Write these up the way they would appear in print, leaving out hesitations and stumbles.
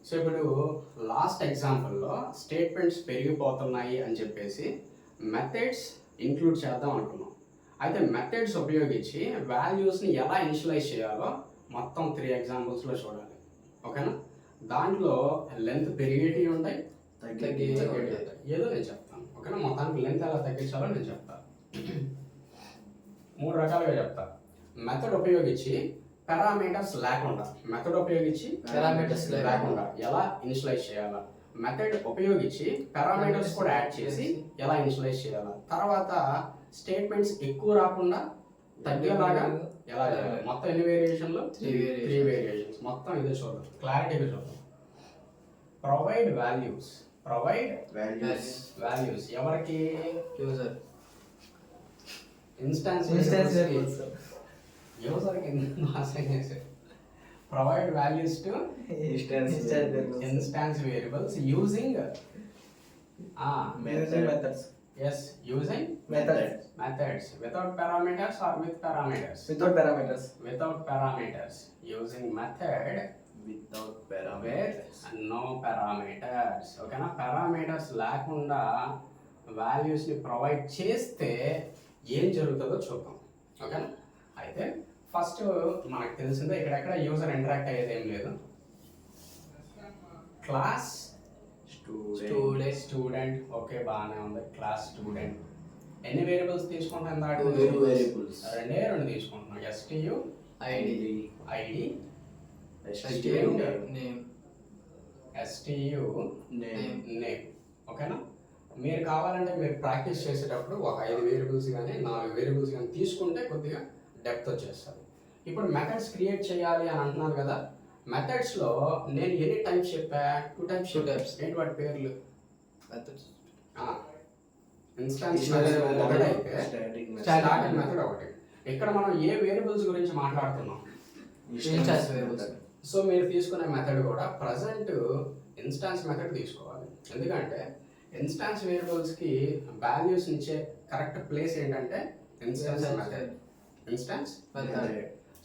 So ఇప్పుడు last ఎగ్జాంపుల్లో statements పెరిగిపోతున్నాయి అని చెప్పేసి మెథడ్స్ ఇంక్లూడ్ చేద్దాం అనుకున్నాం. అయితే మెథడ్స్ ఉపయోగించి వాల్యూస్ని ఎలా ఇనిషియలైజ్ చేయాలో మొత్తం 3 ఎగ్జాంపుల్స్లో చూడాలి. ఓకేనా? దాంట్లో లెంత్ పెరిగేటివి ఉంటాయి, తగ్గేటివి ఉంటాయి. ఏదో నేను చెప్తాను. ఓకేనా? మొత్తానికి లెంత్ ఎలా తగ్గించాలో నేను చెప్తాను. 3 రకాలుగా చెప్తా. మెథడ్ ఉపయోగించి పారామీటర్స్ లేకుండా ఎలా ఇనిషియలైజ్ చేయాలా, మెథడ్ ఉపయోగించి పారామీటర్స్ కూడా యాడ్ చేసి ఎలా ఇనిషియలైజ్ చేయాలా, తర్వాత స్టేట్మెంట్స్ ఎక్కువ రాకుండా తగ్గేలాగా ఎలా చేయాలి. మొత్తం ఎన్ని వేరియేషన్లు? 3 వేరియేషన్స్. మొత్తం ఇదే చూద్దాం, క్లారిటీగా చూద్దాం. ప్రొవైడ్ వాల్యూస్ ఎవరికి? యూజర్ ఇన్స్టాన్స్ యూజర్కి అసైన్ చేశారు. Provide values to instance variables using methods without parameters or with parameters? Without parameters. Using method with no parameters. ఓకేనా? పారామీటర్స్ లేకుండా వాల్యూస్ని ప్రొవైడ్ చేస్తే ఏం జరుగుతుందో చూద్దాం. ఓకేనా? అయితే ఫస్ట్ మనకు తెలిసిందే, ఇక్కడెక్కడ యూజర్ ఇంటరాక్ట్ అయ్యేది ఏం లేదు. క్లాస్ స్టూడెంట్ ఓకే, బాగానే ఉంది. క్లాస్ స్టూడెంట్ ఎన్ని వేరియబుల్స్ తీసుకుంటాం? రెండే 2 తీసుకుంటున్నాం. STU ID STU name. ఓకేనా? మీరు కావాలంటే మీరు ప్రాక్టీస్ చేసేటప్పుడు ఒక 5 వేరియబుల్స్ కానీ 4 వేరియబుల్స్ కానీ తీసుకుంటే కొద్దిగా డెప్త్ వచ్చేస్తుంది. ఇప్పుడు మెథడ్స్ క్రియేట్ చేయాలి అని అంటున్నాను కదా. మెథడ్స్లో నేను ఎన్ని టైప్స్ చెప్పా? 2 టైప్స్. ఏంటి వాటి పేర్లు? ఇన్స్టాన్స్ మెథడ్ ఒకటి అయితే స్టాటిక్ మెథడ్ ఒకటి. ఇక్కడ మనం ఏ వేరియబుల్స్ గురించి మాట్లాడుతున్నాం? Instance variables. సో మీరు తీసుకునే మెథడ్ కూడా ప్రజెంట్ ఇన్స్టాన్స్ మెథడ్ తీసుకోవాలి. ఎందుకంటే ఇన్స్టాన్స్ వేరియబుల్స్కి వాల్యూస్ ఇచ్చే కరెక్ట్ ప్లేస్ ఏంటంటే instance method.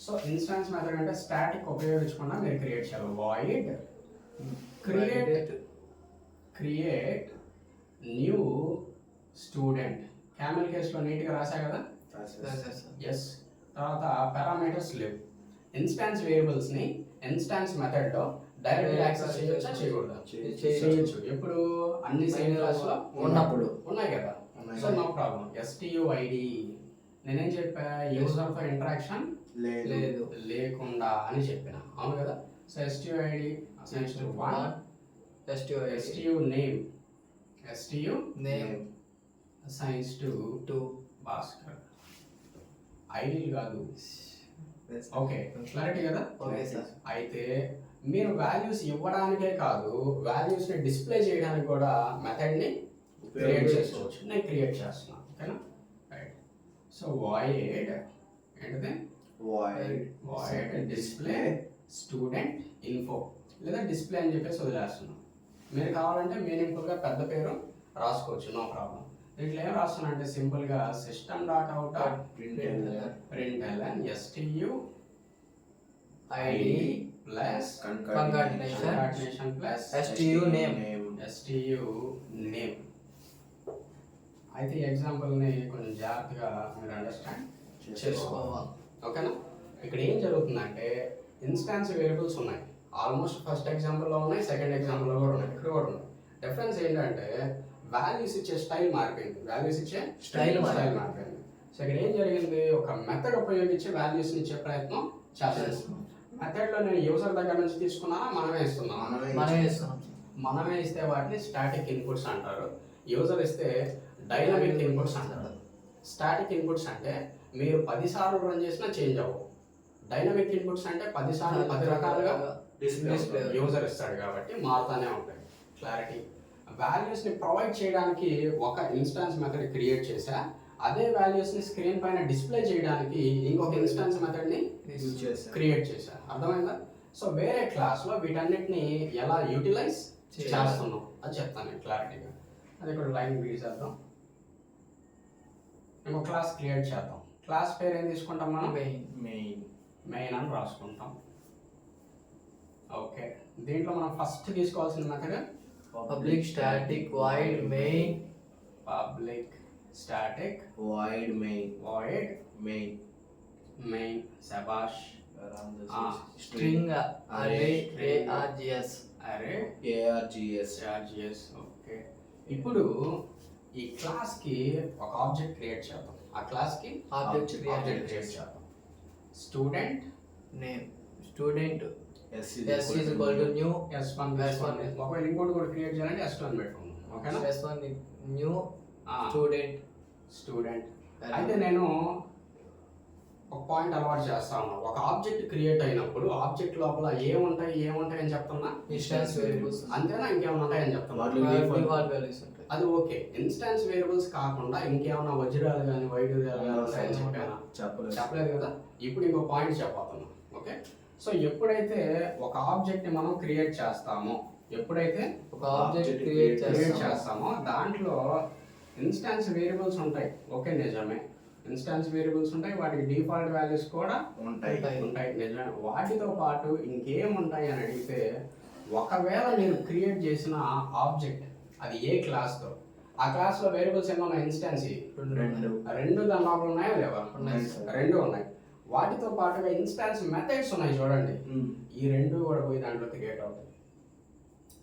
So instance method అంటే స్టాటిక్ ఉపయోగించకుండా మీరు క్రియేట్ చేయాలి. Void create new student. Camel కేసులో నీట్గా రాసా కదా. ఎస్. తర్వాత పారామీటర్స్ లేవు. ఇన్స్టాన్స్ వేరియబుల్స్ని ఇన్స్టాన్స్ మెథడ్లో డైరెక్ట్ యాక్సెస్ చేయొచ్చా చేయకూడదా? చేయొచ్చు. ఎప్పుడు? అన్ని సేమ్ క్లాస్లో ఉన్నప్పుడు ఉన్నాయి కదా. So no problem. STU ID నేనేం చెప్పా? యూజర్తో ఇంటరాక్షన్ లేకుండా అని చెప్పిన, అవును కదా. So STU ID assigns to 1, STU name assigns to 2 Bhaskar. ID కాదు. ఓకే, క్లారిటీ కదా. అయితే మీరు వాల్యూస్ ఇవ్వడానికే కాదు, వాల్యూస్ని డిస్ప్లే చేయడానికి కూడా మెథడ్ని క్రియేట్ చేసుకోవచ్చు. నేను క్రియేట్ చేస్తున్నాను. ఓకేనా? రైట్. సో వాయిడ్ ఏంటిది? వాయిడ్ డిస్ప్లే స్టూడెంట్ ఇన్ఫో, లేదా డిస్ప్లే అని చెప్పేసి వదిలేస్తున్నాం. మీరు కావాలంటే మీనింగ్ఫుల్గా పెద్ద పేరు రాసుకోవచ్చు, నో ప్రాబ్లం. దీంట్లో ఏం రాస్తున్నానంటే సింపుల్గా system.out println STU ID plus concatenation plus STU name. అయితే ఈ ఎగ్జాంపుల్ని కొంచెం జాగ్రత్తగా మీరు అండర్స్టాండ్ చేసుకోవాలి. ఓకేనా? ఇక్కడ ఏం జరుగుతుందంటే ఇన్స్టాన్స్ వేరియబుల్స్ ఉన్నాయి. ఆల్మోస్ట్ ఫస్ట్ ఎగ్జాంపుల్లో ఉన్నాయి, సెకండ్ ఎగ్జాంపుల్లో కూడా ఉన్నాయి, ఇక్కడ కూడా ఉన్నాయి. డిఫరెన్స్ ఏంటంటే వాల్యూస్ ఇచ్చే స్టైల్ మారిపోయింది. స్టైల్ మారిపోయింది. సో ఇక్కడ ఏం జరిగింది? ఒక మెథడ్ ఉపయోగించి వాల్యూస్ని ఇచ్చే ప్రయత్నం చేస్తున్నాం. మెథడ్లో నేను యూజర్ దగ్గర నుంచి తీసుకున్నానా మనమే ఇస్తున్నాం? మనమే ఇస్తే వాటిని స్టాటిక్ ఇన్పుట్స్ అంటారు. యూజర్ ఇస్తే డైనమిక్ ఇన్పుట్స్ అంటారు. స్టాటిక్ ఇన్పుట్స్ అంటే మీరు 10 సార్లు రన్ చేసినా చేంజ్ అవ్వవు. డైనమిక్ ఇన్పుట్స్ అంటే 10 సార్లు 10 రకాలుగా యూజర్ ఇస్తాడు కాబట్టి మారుతూనే ఉంటాయి. క్లారిటీ. వాల్యూస్ని ప్రొవైడ్ చేయడానికి ఒక ఇన్స్టాన్స్ మెథడ్ క్రియేట్ చేసా, అదే వాల్యూస్ని స్క్రీన్ పైన డిస్ప్లే చేయడానికి ఇంకొక ఇన్స్టాన్స్ మెథడ్ని క్రియేట్ చేశా. అర్థమైందా? సో వేరే క్లాస్లో వీటన్నిటిని ఎలా యూటిలైజ్ చేస్తున్నాం అది చెప్తాను క్లారిటీగా. అది ఇక్కడ లైన్ గీసేద్దాం. ఇంకో క్లాస్ క్రియేట్ చేద్దాం. క్లాస్ పేరు ఏం తీసుకుంటాం మనం? మెయిన్ అని రాసుకుంటాం. ఓకే, దీంట్లో మనం ఫస్ట్ తీసుకోవాల్సిన method public static void main public static void main void main main శబాష్ స్ట్రింగ్ అరే ARGS అరే args చార్జెస్. ఓకే, ఇప్పుడు ఈ క్లాస్ కి ఒక ఆబ్జెక్ట్ క్రియేట్ చేద్దాం. ఆ క్లాస్ కి ఆబ్జెక్ట్ ఆబ్జెక్ట్ క్రియేట్ చేద్దాం. Student name student s S is equal to new S1 S1. ఒకవేళ ఇంకోటి కూడా క్రియేట్ చేయాలంటే S2 పెట్టుకుందాం. ఓకేనా? S1 new student student. అయితే నేను ఒక పాయింట్ అలవాటు చేస్తా ఉన్నా. ఒక ఆబ్జెక్ట్ క్రియేట్ అయినప్పుడు ఆబ్జెక్ట్ లోపల ఏముంటాయి అని చెప్తున్నా, ఇన్స్టాన్స్ వేరియబుల్స్ అంతేనా ఇంకేమైనా ఉంటాయని చెప్తున్నా. వాటిలో డిఫాల్ట్ వాల్యూస్ ఉంటాయి. అది ఓకే. ఇన్స్టాన్స్ వేరియబుల్స్ కాకుండా ఇంకేమైనా వజ్రాలు కానీ వైడూర్యాలు కానీ ఉంటాయని చెప్పానా? చెప్పలేదు కదా. ఇప్పుడు ఇంకో పాయింట్ చెప్పబోతున్నా. ఓకే, సో ఎప్పుడైతే ఒక ఆబ్జెక్ట్ ని మనం క్రియేట్ చేస్తామో, ఎప్పుడైతే ఒక ఆబ్జెక్ట్ క్రియేట్ చేస్తామో దాంట్లో ఇన్స్టాన్స్ వేరియబుల్స్ ఉంటాయి. ఓకే, నిజమే. ఇన్స్టాన్స్ వేరియబుల్స్ ఉంటాయి, వాటికి డిఫాల్ట్ వాల్యూస్ కూడా ఉంటాయి. నిజమే. వాటితో పాటు ఇంకేముంటాయి అని అడిగితే, ఒకవేళ మీరు క్రియేట్ చేసిన ఆబ్జెక్ట్ అది ఏ క్లాస్తో, ఆ క్లాస్లో వేరియబుల్స్ ఏమన్నా ఇన్స్టాన్స్ రెండు దాని లోపల ఉన్నాయా లేవా? ఉన్నాయి. రెండు ఉన్నాయి. వాటితో పాటుగా ఇన్స్టాన్స్ మెథడ్స్ ఉన్నాయి చూడండి. ఈ రెండు కూడా పోయి దాంట్లో క్రియేట్ అవుతాయి.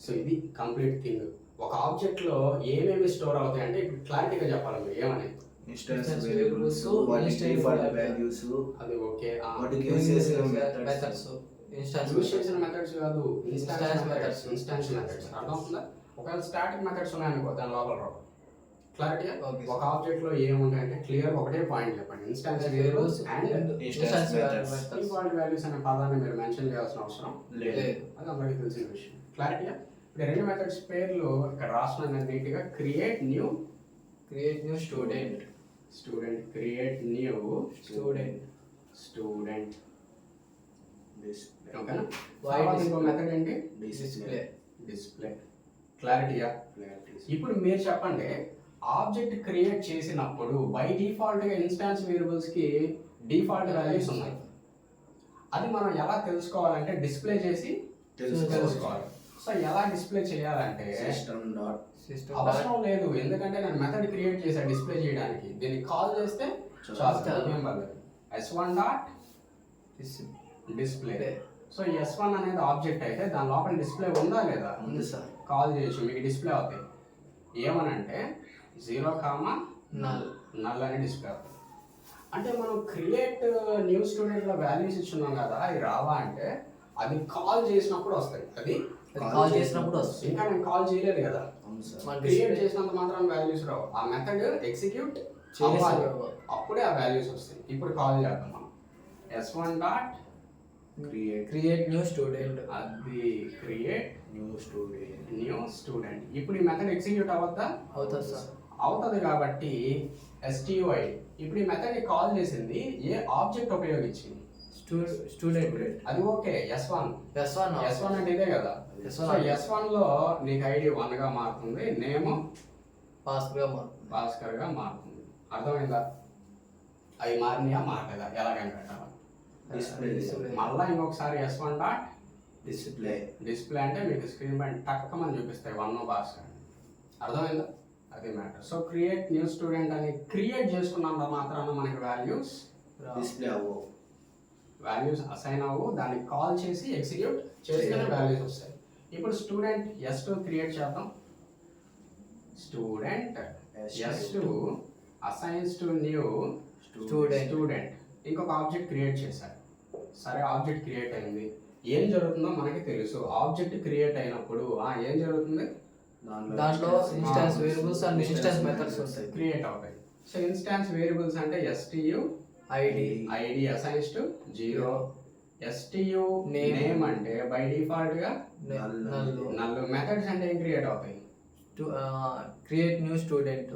సో ఇది కంప్లీట్ థింగ్. ఒక ఆబ్జెక్ట్ లో ఏమేమి స్టోర్ అవుతాయి అంటే, ఇప్పుడు క్లారిటీగా చెప్పాలి మీరు ఏమని. ఇన్స్టాన్స్ వేరియబుల్స్ వాటి డిఫాల్ట్ వాల్యూస్ అది ఓకే. వాటికి యూస్ చేసిన మెథడ్స్ ఇన్స్టాన్స్ యూస్ చేసిన మెథడ్స్ కాదు, Instance methods. Instance methods. అర్థమవుతుందా? ఒకవేళ స్టాటిక్ మెథడ్స్ ఉన్నాయనుకో దాని లోపల రావు. క్లారిటీగా Okay. ఒక ఆబ్జెక్ట్ లో ఏముంటాయంటే క్లియర్ ఒకటే పాయింట్ చెప్పండి, instance variables and instance methods default values అనే పదాన్ని మీరు మెన్షన్ చేయాల్సిన అవసరం లేదు. అది అందరికీ తెలిసిన విషయం. క్లారిటీగా ఇప్పుడు రెండు మెథడ్స్ పేర్లు ఇక్కడ రాసిన నీట్గా create new student create new student ఓకేనా? Why తర్వాత ఇంకో మెథడ్ ఏంటి? Display display. క్లారిటీగా ఇప్పుడు మీరు చెప్పండి, ఆబ్జెక్ట్ క్రియేట్ చేసినప్పుడు బై డిఫాల్ట్ గా ఇన్స్టాన్స్ వేరియబుల్స్ కి డిఫాల్ట్ వాల్యూస్ ఉన్నాయి. అది మనం ఎలా తెలుసుకోవాలంటే డిస్ప్లే చేసి తెలుసుకోవాలి. సో ఎలా డిస్ప్లే చేయాలంటే సిస్టమ్ డాట్ అవసరం లేదు, ఎందుకంటే నేను మెథడ్ క్రియేట్ చేశాను డిస్ప్లే చేయడానికి. దీన్ని కాల్ చేస్తే చాలు. ఏం పర్లేదు. S1 dot display. So S1 అనేది ఆబ్జెక్ట్ అయితే దాని లోపల డిస్ప్లే ఉందా లేదా? ఉంది సార్. కాల్ చేయొచ్చు, మీకు డిస్ప్లే అవుతాయి. ఏమనంటే 0, నల్ అని డిస్ప్లే అవుతుంది. అంటే మనం క్రియేట్ న్యూ స్టూడెంట్ లో వాల్యూస్ ఇచ్చున్నాం కదా, అవి రావా అంటే అది కాల్ చేసినప్పుడు వస్తాయి. అది కాల్ చేసినప్పుడు వస్తుంది. ఇంకా నేను కాల్ చేయలేదు కదా, మన క్రియేట్ display చేసినంత మాత్రం వాల్యూస్ రావు. ఆ మెథడ్ ఎగ్జిక్యూట్ చేసి అప్పుడే ఆ వాల్యూస్ వస్తాయి. ఇప్పుడు కాల్ చేద్దాం మనం S1 dot create new student. అది క్రియేట్ న్యూ స్టూడెంట్. ఇప్పుడు ఈ మెథడ్ ఎగ్జిక్యూట్ అవ్వద్దా? అవుతుంది సార్. అవుతుంది. కాబట్టి STUI ఇప్పుడు ఈ మెథడ్ ని కాల్ చేసింది ఏ ఆబ్జెక్ట్ ఉపయోగించింది? స్టూడెంట్. అది ఓకే. S1 అంటే ఇదే కదా. S1 సో S1 లో నీకు ఐడి 1 గా మారుతుంది, నేమ్ భాస్కర్ గా మారుతుంది. అర్థమైందా? అవి మారినాయా మారలేదా? ఎలాగైనా పెట్టాలి. మళ్ళా ఇంకొకసారి S1 డాట్ డిస్ప్లే అంటే మీకు స్క్రీన్ పైన టక్కమని చూపిస్తాయి 1 భాస్కర్. అర్థమైందా? అది matter. So create new student అని క్రియేట్ చేసుకున్నంత మాత్రాన మనకి వాల్యూస్ డిస్ప్లే అవ్వవు, వాల్యూస్ అసైన్ అవ్వు. దాన్ని కాల్ చేసి ఎగ్జిక్యూట్ చేస్తేనే వాల్యూస్ వస్తాయి. ఇప్పుడు స్టూడెంట్ S2 క్రియేట్ చేద్దాం. Student S2 assigns to new student. ఇంకొక ఆబ్జెక్ట్ క్రియేట్ చేశారు. సరే, ఆబ్జెక్ట్ క్రియేట్ అయింది. ఏం జరుగుతుందో మనకి తెలుసు. ఆబ్జెక్ట్ క్రియేట్ అయినప్పుడు ఏం జరుగుతుంది? దాంట్లో instance variables and instance methods ఉంటాయి, క్రియేట్ అవుతాయి. సో ఇన్స్టాన్స్ వేరియబుల్స్ అంటే STU ID assigns to 0. STU name అంటే బై డిఫాల్ట్ గా నల్. మెథడ్స్ అంటే ఏం క్రియేట్ అవుతాయి? Create new student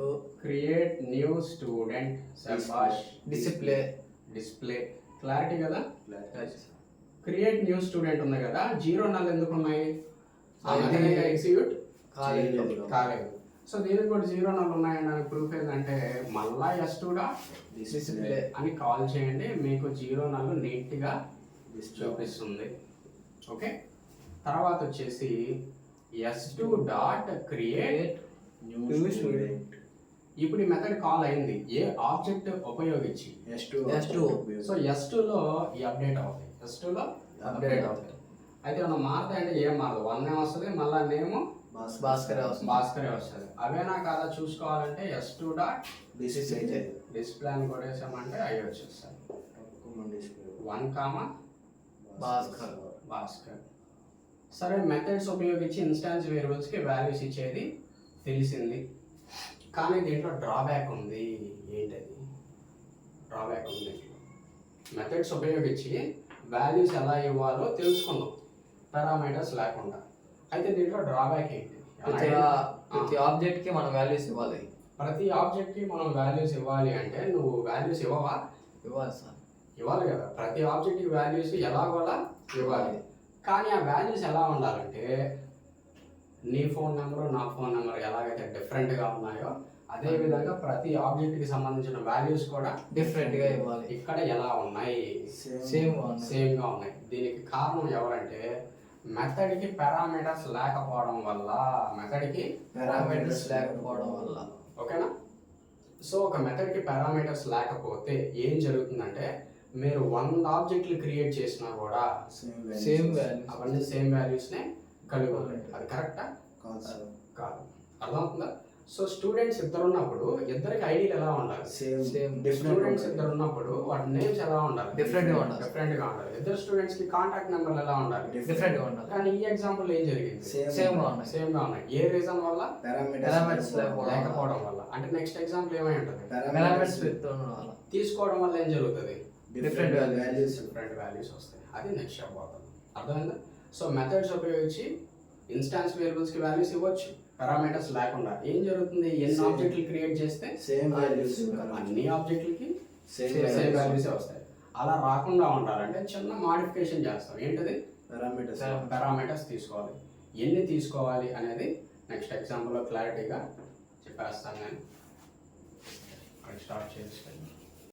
display. Clarity కదా? క్రియేట్ న్యూ స్టూడెంట్ ఉంది కదా, 0 నల్ ఎందుకు ఉన్నాయి? ఎగ్జిక్యూట్ కాలేదు. సో దీనికి కూడా 0 నల్ ఉన్నాయని ప్రూఫ్ ఏంటంటే మళ్ళా S2 డాట్ డిస్ప్లే అని కాల్ చేయండి, మీకు 0 నల్ నీట్గా చూపిస్తుంది. ఓకే, తర్వాత వచ్చేసి s2 dot create. New student. ఇప్పుడు ఈ మెథడ్ కాల్ అయింది ఏ ఆబ్జెక్ట్ ఉపయోగించి. S2. సో s2లో ఈ అప్డేట్ అవుతాయి, s2లో అప్డేట్ అవుతాయి. అయితే మనం మారుతాయి అంటే ఏం మారదు, 1 వస్తుంది, మళ్ళీ నేమ్ భాస్కరే వస్తుంది. భాస్కరే వస్తుంది. అవేనా కాదా చూసుకోవాలంటే s2 డాట్ Display. డిస్ప్లే అని కొట్టేసామంటే అవి వచ్చేస్తాయి 1, భాస్కర్. భాస్కర్. సరే, మెథడ్స్ ఉపయోగించి ఇన్స్టాన్స్ వేరియబుల్స్కి వాల్యూస్ ఇచ్చేది తెలిసింది, కానీ దీంట్లో డ్రాబ్యాక్ ఉంది. ఏంటది డ్రాబ్యాక్ ఉంది? మెథడ్స్ ఉపయోగించి వాల్యూస్ ఎలా ఇవ్వాలో తెలుసుకుందాం పారామీటర్స్ లేకుండా. అయితే దీంట్లో డ్రాబ్యాక్ ఏంటి? ప్రతి ఆబ్జెక్ట్ కి మనం వాల్యూస్ ఇవ్వాలి. ప్రతి ఆబ్జెక్ట్కి మనం వాల్యూస్ ఇవ్వాలి అంటే నువ్వు వాల్యూస్ ఇవ్వవా? ఇవ్వాలి సార్. ఇవ్వాలి కదా, ప్రతి ఆబ్జెక్ట్కి వాల్యూస్ ఎలాగోలా ఇవ్వాలి. కానీ ఆ వాల్యూస్ ఎలా ఉండాలంటే నీ ఫోన్ నెంబరు నా ఫోన్ నెంబర్ ఎలాగైతే డిఫరెంట్గా ఉన్నాయో అదే విధంగా ప్రతి ఆబ్జెక్ట్కి సంబంధించిన వాల్యూస్ కూడా డిఫరెంట్ గా ఇవ్వాలి. ఇక్కడ ఎలా ఉన్నాయి? సేమ్గా ఉన్నాయి. దీనికి కారణం ఎవరంటే మెథడ్కి పారామీటర్స్ లేకపోవడం వల్ల. పారామీటర్స్ లేకపోవడం వల్ల. ఓకేనా? సో ఒక మెథడ్కి పారామీటర్స్ లేకపోతే ఏం జరుగుతుందంటే మీరు 100 ఆబ్జెక్ట్లు క్రియేట్ చేసినా కూడా సేమ్ వాల్యూస్. అవన్నీ సేమ్ వాల్యూస్నే కలిగి ఉంటాయి. అది కరెక్టా? కాదు. అర్థమవుతుందా? సో స్టూడెంట్స్ ఇద్దరు ఉన్నప్పుడు ఇద్దరికి ఐడీలు ఎలా ఉండాలి? స్టూడెంట్స్ ఇద్దరు ఉన్నప్పుడు వాటి నేమ్స్ ఎలా ఉండాలి? డిఫరెంట్ గా ఉండాలి. ఇద్దరు స్టూడెంట్స్ కి కాంటాక్ట్ నెంబర్లు ఎలా ఉండాలి? డిఫరెంట్ గా ఉండాలి. కానీ ఈ ఎగ్జాంపుల్ ఏం జరిగింది? సేమ్ గా ఉన్నాయి. సేమ్ గా ఉన్నాయి. ఏ రీజన్ వల్ల? పారామీటర్స్ లేకపోవడం వల్ల. అంటే నెక్స్ట్ ఎగ్జాంపుల్ ఏమై ఉంటుంది? పారామీటర్స్ ఉండడం వల్ల. తీసుకోవడం వల్ల ఏం జరుగుతుంది? డిఫరెంట్ వాల్యూస్ వస్తాయి. అది నెక్స్ట్ స్టెప్ అవుతుంది. అర్థమైందా? సో మెథడ్స్ ఉపయోగించి ఇన్స్టాన్స్ వేరియబుల్స్ కి వాల్యూస్ ఇవ్వచ్చు పారామీటర్స్ లేకుండా. ఏం జరుగుతుంది? ఎన్ని ఆబ్జెక్టులు క్రియేట్ చేస్తే అన్ని ఆబ్జెక్టులకి సేమ్ వాల్యూస్ వస్తాయి. అలా రాకుండా ఉండాలంటే చిన్న మాడిఫికేషన్ చేస్తాం. ఏంటది? పారామీటర్స్ తీసుకోవాలి. ఎన్ని తీసుకోవాలి అనేది నెక్స్ట్ ఎగ్జాంపుల్లో క్లారిటీగా చెప్పేస్తాను. నేను స్టార్ట్ చేస్తాను.